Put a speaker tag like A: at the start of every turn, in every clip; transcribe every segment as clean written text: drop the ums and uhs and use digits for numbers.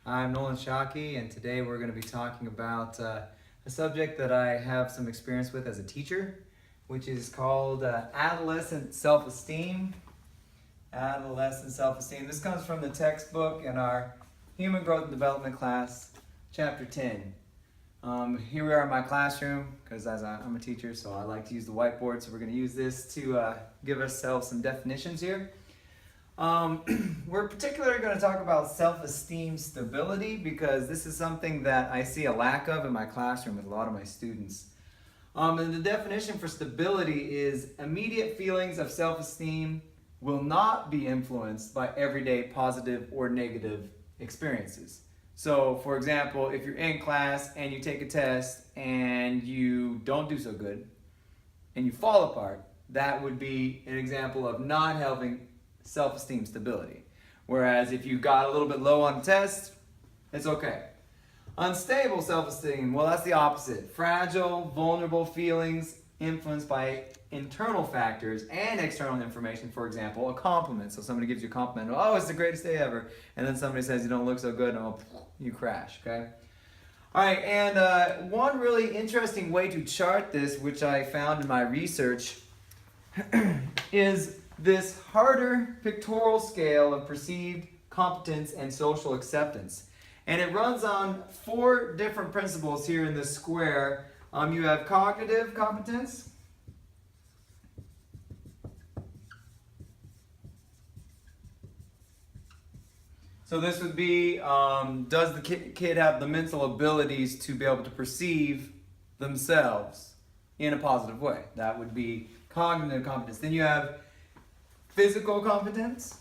A: I'm Nolan Shockey, and today we're going to be talking about a subject that I have some experience with as a teacher, which is called adolescent self-esteem. Adolescent self-esteem. This comes from the textbook in our Human Growth and Development class, Chapter 10. Here we are in my classroom, because I'm a teacher, so I like to use the whiteboard, so we're going to use this to give ourselves some definitions here. We're particularly going to talk about self-esteem stability because this is something that I see a lack of in my classroom with a lot of my students. And the definition for stability is immediate feelings of self-esteem will not be influenced by everyday positive or negative experiences. So, for example, if you're in class and you take a test and you don't do so good and you fall apart, that would be an example of not having self-esteem stability. Whereas if you got a little bit low on the test, it's okay. Unstable self-esteem, well, that's the opposite. Fragile, vulnerable feelings influenced by internal factors and external information. For example, a compliment. So somebody gives you a compliment, oh, it's the greatest day ever. And then somebody says you don't look so good, and you crash, okay? All right, and one really interesting way to chart this, which I found in my research, is this Harder pictorial scale of perceived competence and social acceptance. And it runs on 4 different principles here in this square. You have cognitive competence, so this would be, does the kid have the mental abilities to be able to perceive themselves in a positive way? That would be cognitive competence. Then you have physical competence.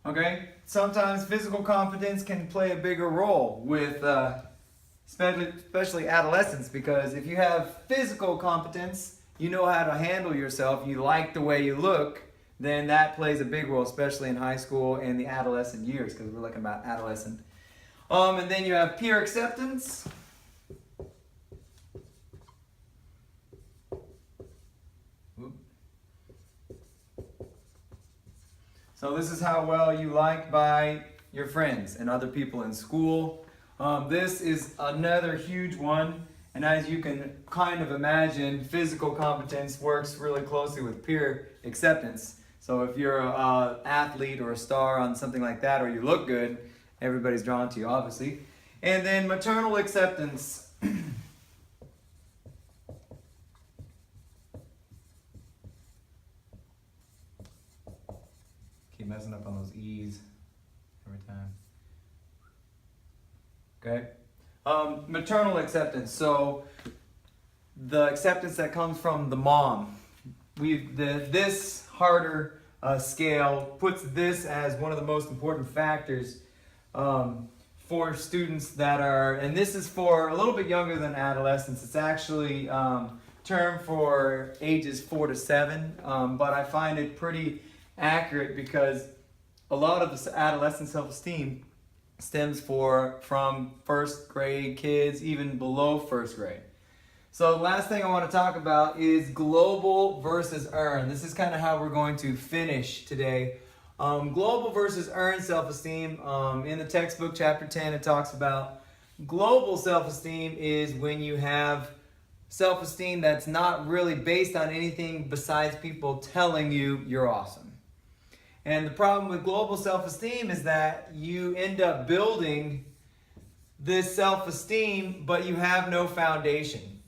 A: Okay, sometimes physical competence can play a bigger role with especially adolescents, because if you have physical competence, you know how to handle yourself, you like the way you look, then that plays a big role, especially in high school and the adolescent years, because we're looking about adolescent. And then you have peer acceptance. So this is how well you like by your friends and other people in school. This is another huge one, and as you can kind of imagine, physical competence works really closely with peer acceptance. So if you're an athlete or a star on something like that, or you look good, everybody's drawn to you, obviously. And then maternal acceptance. Keep messing up on those E's every time. Okay. Maternal acceptance. So the acceptance that comes from the mom. This Harder scale puts this as one of the most important factors for students that are, and this is for a little bit younger than adolescents. It's actually termed for ages 4 to 7, but I find it pretty accurate because a lot of this adolescent self-esteem stems from first grade kids, even below first grade. So the last thing I want to talk about is global versus earned. This is kind of how we're going to finish today. Global versus earned self-esteem. In the textbook, chapter 10, it talks about global self-esteem is when you have self-esteem that's not really based on anything besides people telling you you're awesome. And the problem with global self-esteem is that you end up building this self-esteem, but you have no foundation.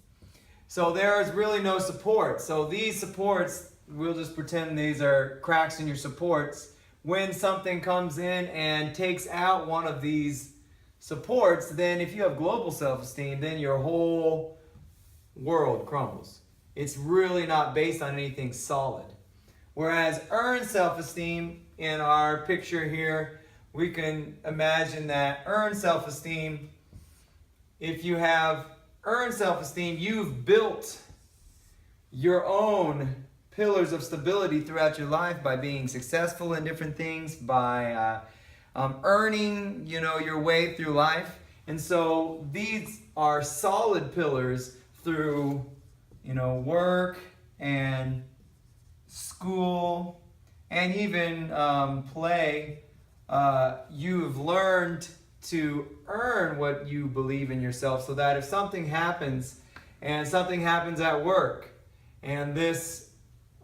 A: So there is really no support. So these supports, we'll just pretend these are cracks in your supports. When something comes in and takes out one of these supports, then if you have global self-esteem, then your whole world crumbles. It's really not based on anything solid. Whereas earned self-esteem, in our picture here, we can imagine that earned self-esteem, if you have earned self-esteem, you've built your own pillars of stability throughout your life by being successful in different things, by earning, your way through life. And so these are solid pillars through, work and school, and even play, you've learned to earn what you believe in yourself, so that if something happens, and something happens at work, and this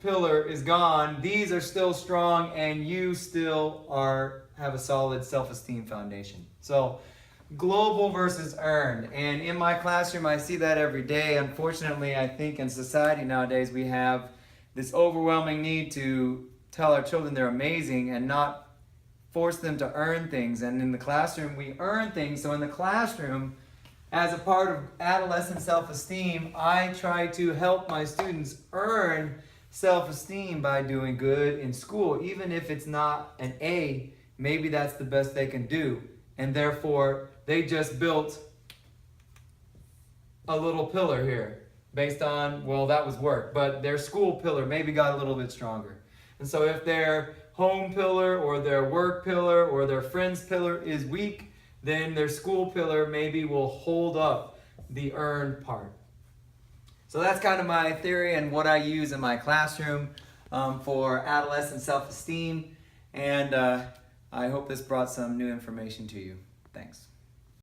A: pillar is gone, these are still strong, and you still have a solid self-esteem foundation. So global versus earned. And in my classroom, I see that every day. Unfortunately, I think in society nowadays, we have this overwhelming need to tell our children they're amazing and not force them to earn things. And in the classroom, we earn things. So in the classroom, as a part of adolescent self-esteem, I try to help my students earn self-esteem by doing good in school. Even if it's not an A, maybe that's the best they can do. And therefore, they just built a little pillar here based on, well, that was work, but their school pillar maybe got a little bit stronger. And so if their home pillar or their work pillar or their friends pillar is weak, then their school pillar maybe will hold up the earned part. So that's kind of my theory and what I use in my classroom for adolescent self-esteem. And I hope this brought some new information to you. Thanks.